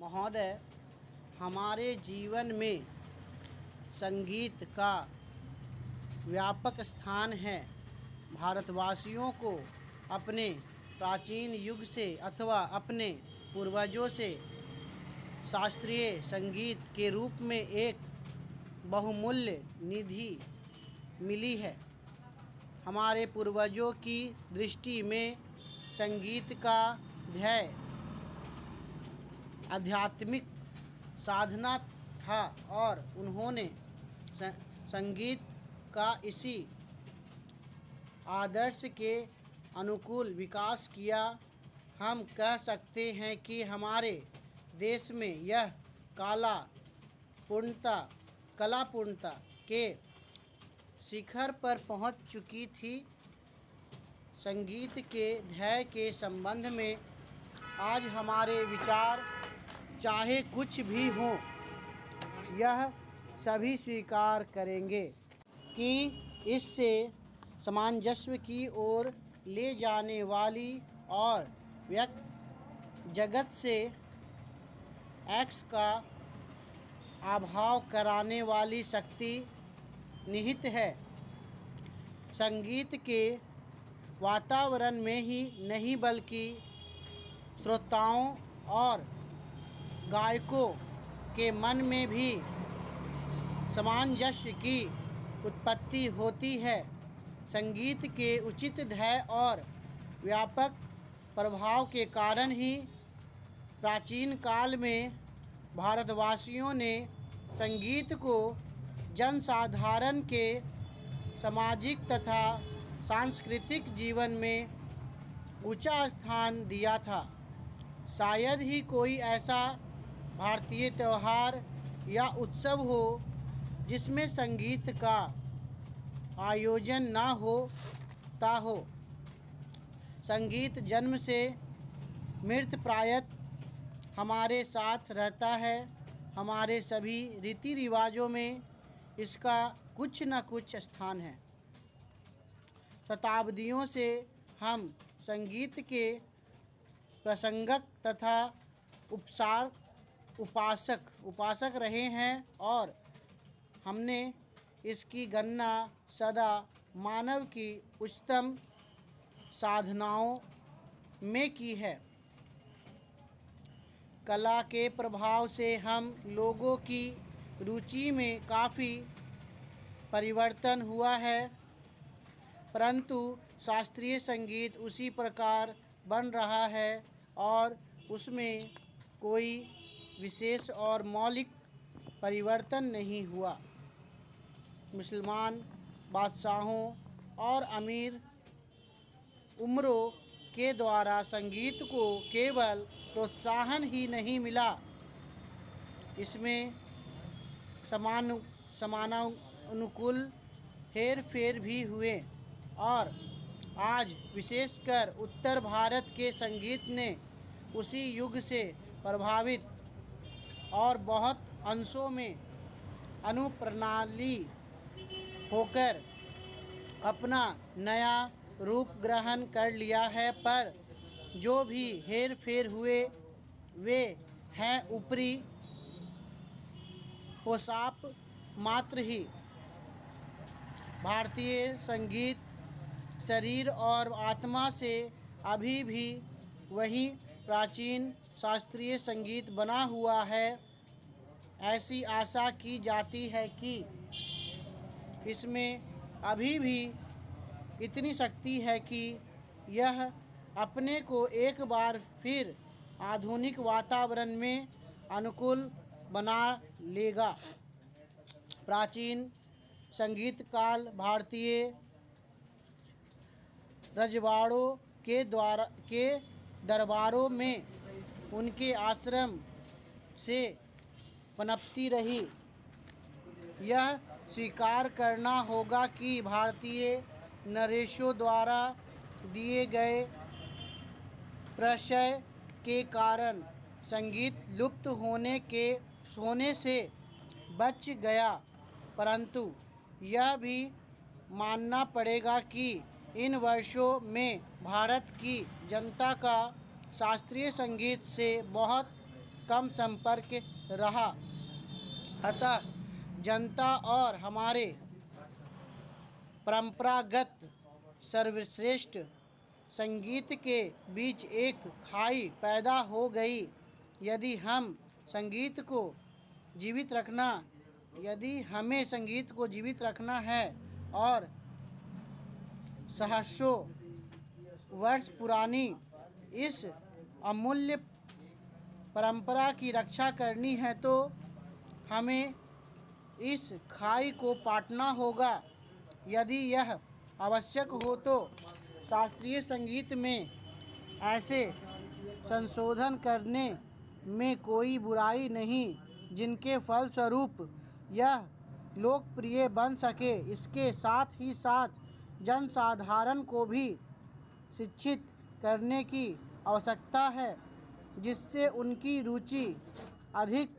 महोदय, हमारे जीवन में संगीत का व्यापक स्थान है। भारतवासियों को अपने प्राचीन युग से अथवा अपने पूर्वजों से शास्त्रीय संगीत के रूप में एक बहुमूल्य निधि मिली है। हमारे पूर्वजों की दृष्टि में संगीत का ध्येय आध्यात्मिक साधना था और उन्होंने संगीत का इसी आदर्श के अनुकूल विकास किया। हम कह सकते हैं कि हमारे देश में यह कला पूर्णता के शिखर पर पहुंच चुकी थी। संगीत के ध्येय के संबंध में आज हमारे विचार चाहे कुछ भी हों, यह सभी स्वीकार करेंगे कि इससे सामंजस्य की ओर ले जाने वाली और व्यक्त जगत से एक्स का अभाव कराने वाली शक्ति निहित है। संगीत के वातावरण में ही नहीं बल्कि श्रोताओं और गायकों के मन में भी सामंजस्य की उत्पत्ति होती है। संगीत के उचित ध्येय और व्यापक प्रभाव के कारण ही प्राचीन काल में भारतवासियों ने संगीत को जनसाधारण के सामाजिक तथा सांस्कृतिक जीवन में ऊंचा स्थान दिया था। शायद ही कोई ऐसा भारतीय त्यौहार या उत्सव हो जिसमें संगीत का आयोजन ना होता हो। संगीत जन्म से मृतप्रायः हमारे साथ रहता है। हमारे सभी रीति रिवाजों में इसका कुछ न कुछ स्थान है। शताब्दियों से हम संगीत के प्रसंगक तथा उपासक रहे हैं और हमने इसकी गणना सदा मानव की उच्चतम साधनाओं में की है। कला के प्रभाव से हम लोगों की रुचि में काफ़ी परिवर्तन हुआ है, परंतु शास्त्रीय संगीत उसी प्रकार बन रहा है और उसमें कोई विशेष और मौलिक परिवर्तन नहीं हुआ। मुसलमान बादशाहों और अमीर उमरों के द्वारा संगीत को केवल प्रोत्साहन ही नहीं मिला, इसमें समानानुकूल हेर फेर भी हुए और आज विशेषकर उत्तर भारत के संगीत ने उसी युग से प्रभावित और बहुत अंशों में अनुप्रणाली होकर अपना नया रूप ग्रहण कर लिया है। पर जो भी हेर फेर हुए वे हैं ऊपरी पोशाक मात्र ही। भारतीय संगीत शरीर और आत्मा से अभी भी वही प्राचीन शास्त्रीय संगीत बना हुआ है। ऐसी आशा की जाती है कि इसमें अभी भी इतनी शक्ति है कि यह अपने को एक बार फिर आधुनिक वातावरण में अनुकूल बना लेगा। प्राचीन संगीत काल भारतीय रजवाड़ों के दरबारों में उनके आश्रम से पनपती रही। यह स्वीकार करना होगा कि भारतीय नरेशों द्वारा दिए गए प्रशय के कारण संगीत लुप्त होने से बच गया, परंतु यह भी मानना पड़ेगा कि इन वर्षों में भारत की जनता का शास्त्रीय संगीत से बहुत कम संपर्क रहा। अतः जनता और हमारे परंपरागत सर्वश्रेष्ठ संगीत के बीच एक खाई पैदा हो गई। यदि हमें संगीत को जीवित रखना है और सहस्रों वर्ष पुरानी इस अमूल्य परंपरा की रक्षा करनी है, तो हमें इस खाई को पाटना होगा। यदि यह आवश्यक हो तो शास्त्रीय संगीत में ऐसे संशोधन करने में कोई बुराई नहीं जिनके फलस्वरूप यह लोकप्रिय बन सके। इसके साथ ही साथ जनसाधारण को भी शिक्षित करने की आवश्यकता है, जिससे उनकी रुचि अधिक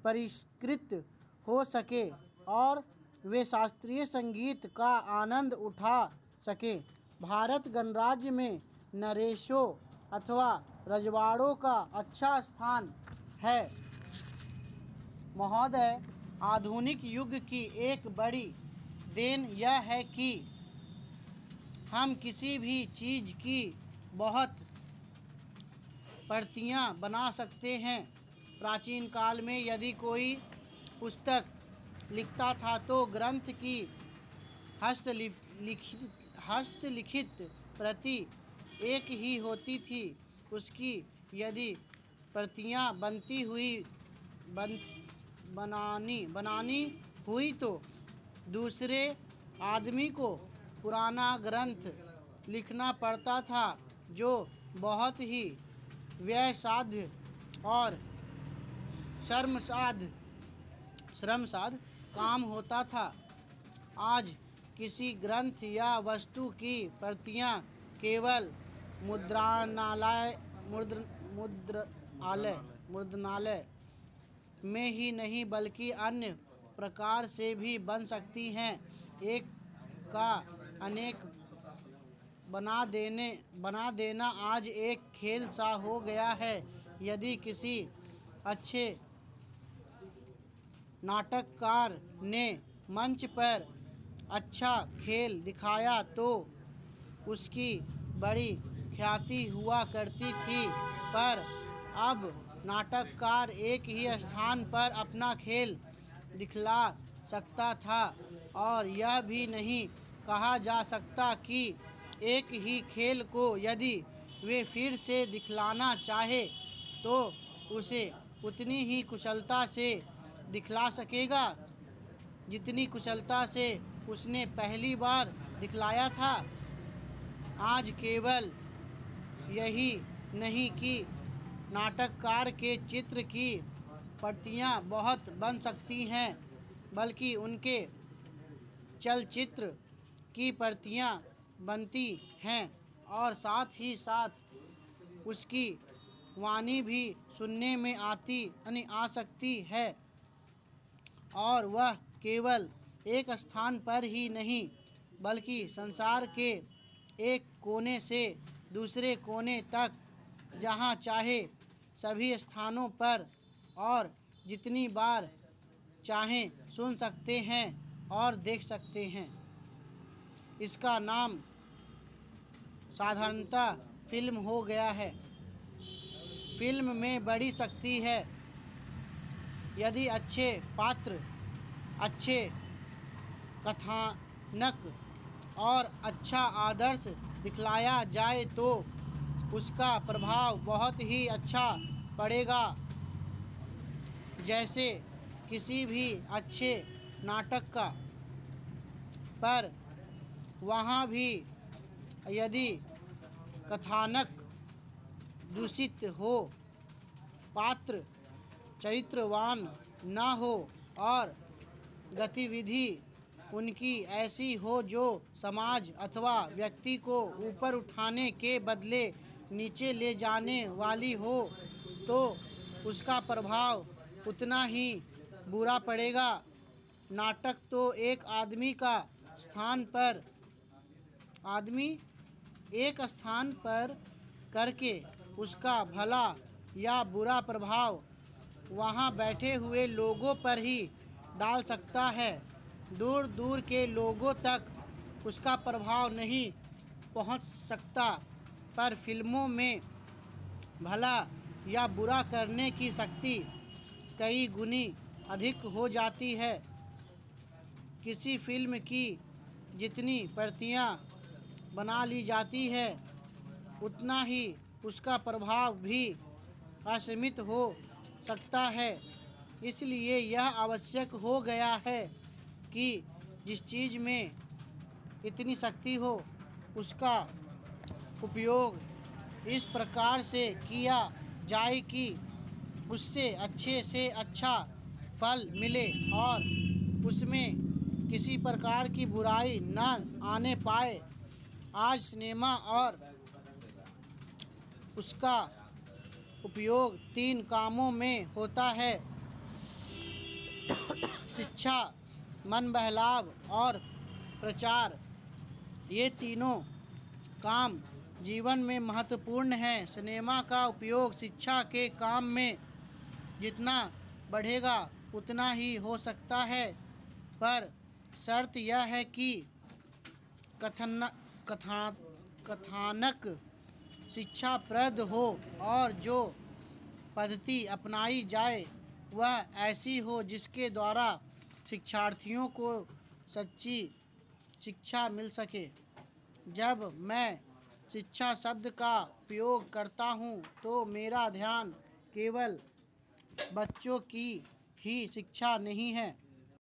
परिष्कृत हो सके और वे शास्त्रीय संगीत का आनंद उठा सकें। भारत गणराज्य में नरेशों अथवा रजवाड़ों का अच्छा स्थान है। महोदय, आधुनिक युग की एक बड़ी देन यह है कि हम किसी भी चीज़ की बहुत प्रतियां बना सकते हैं। प्राचीन काल में यदि कोई पुस्तक लिखता था तो ग्रंथ की हस्तलिखित प्रति एक ही होती थी। उसकी यदि प्रतियां बनानी हुई तो दूसरे आदमी को पुराना ग्रंथ लिखना पड़ता था, जो बहुत ही व्ययसाध्य और श्रमसाध्य काम होता था। आज किसी ग्रंथ या वस्तु की प्रतियां केवल मुद्रणालय में ही नहीं बल्कि अन्य प्रकार से भी बन सकती हैं। एक का अनेक बना देना आज एक खेल सा हो गया है। यदि किसी अच्छे नाटककार ने मंच पर अच्छा खेल दिखाया तो उसकी बड़ी ख्याति हुआ करती थी, पर अब नाटककार एक ही स्थान पर अपना खेल दिखला सकता था और यह भी नहीं कहा जा सकता कि एक ही खेल को यदि वे फिर से दिखलाना चाहे तो उसे उतनी ही कुशलता से दिखला सकेगा जितनी कुशलता से उसने पहली बार दिखलाया था। आज केवल यही नहीं कि नाटककार के चित्र की प्रतियां बहुत बन सकती हैं, बल्कि उनके चलचित्र की प्रतियां बनती हैं और साथ ही साथ उसकी वाणी भी सुनने में आ सकती है, और वह केवल एक स्थान पर ही नहीं बल्कि संसार के एक कोने से दूसरे कोने तक जहाँ चाहे सभी स्थानों पर और जितनी बार चाहें सुन सकते हैं और देख सकते हैं। इसका नाम साधारणतः फिल्म हो गया है। फिल्म में बड़ी शक्ति है। यदि अच्छे पात्र, अच्छे कथानक और अच्छा आदर्श दिखलाया जाए तो उसका प्रभाव बहुत ही अच्छा पड़ेगा। जैसे किसी भी अच्छे नाटक का, पर वहाँ भी यदि कथानक दूषित हो, पात्र चरित्रवान न हो और गतिविधि उनकी ऐसी हो जो समाज अथवा व्यक्ति को ऊपर उठाने के बदले नीचे ले जाने वाली हो, तो उसका प्रभाव उतना ही बुरा पड़ेगा। नाटक तो एक आदमी एक स्थान पर करके उसका भला या बुरा प्रभाव वहाँ बैठे हुए लोगों पर ही डाल सकता है। दूर दूर के लोगों तक उसका प्रभाव नहीं पहुँच सकता, पर फिल्मों में भला या बुरा करने की शक्ति कई गुनी अधिक हो जाती है। किसी फिल्म की जितनी प्रतियां बना ली जाती है, उतना ही उसका प्रभाव भी असीमित हो सकता है। इसलिए यह आवश्यक हो गया है कि जिस चीज़ में इतनी शक्ति हो, उसका उपयोग इस प्रकार से किया जाए कि उससे अच्छे से अच्छा फल मिले और उसमें किसी प्रकार की बुराई न आने पाए। आज सिनेमा और उसका उपयोग 3 कामों में होता है: शिक्षा, मन बहलाव और प्रचार। ये तीनों काम जीवन में महत्वपूर्ण हैं। सिनेमा का उपयोग शिक्षा के काम में जितना बढ़ेगा उतना ही हो सकता है, पर शर्त यह है कि कथानक शिक्षाप्रद हो और जो पद्धति अपनाई जाए वह ऐसी हो जिसके द्वारा शिक्षार्थियों को सच्ची शिक्षा मिल सके। जब मैं शिक्षा शब्द का उपयोग करता हूँ तो मेरा ध्यान केवल बच्चों की ही शिक्षा नहीं है,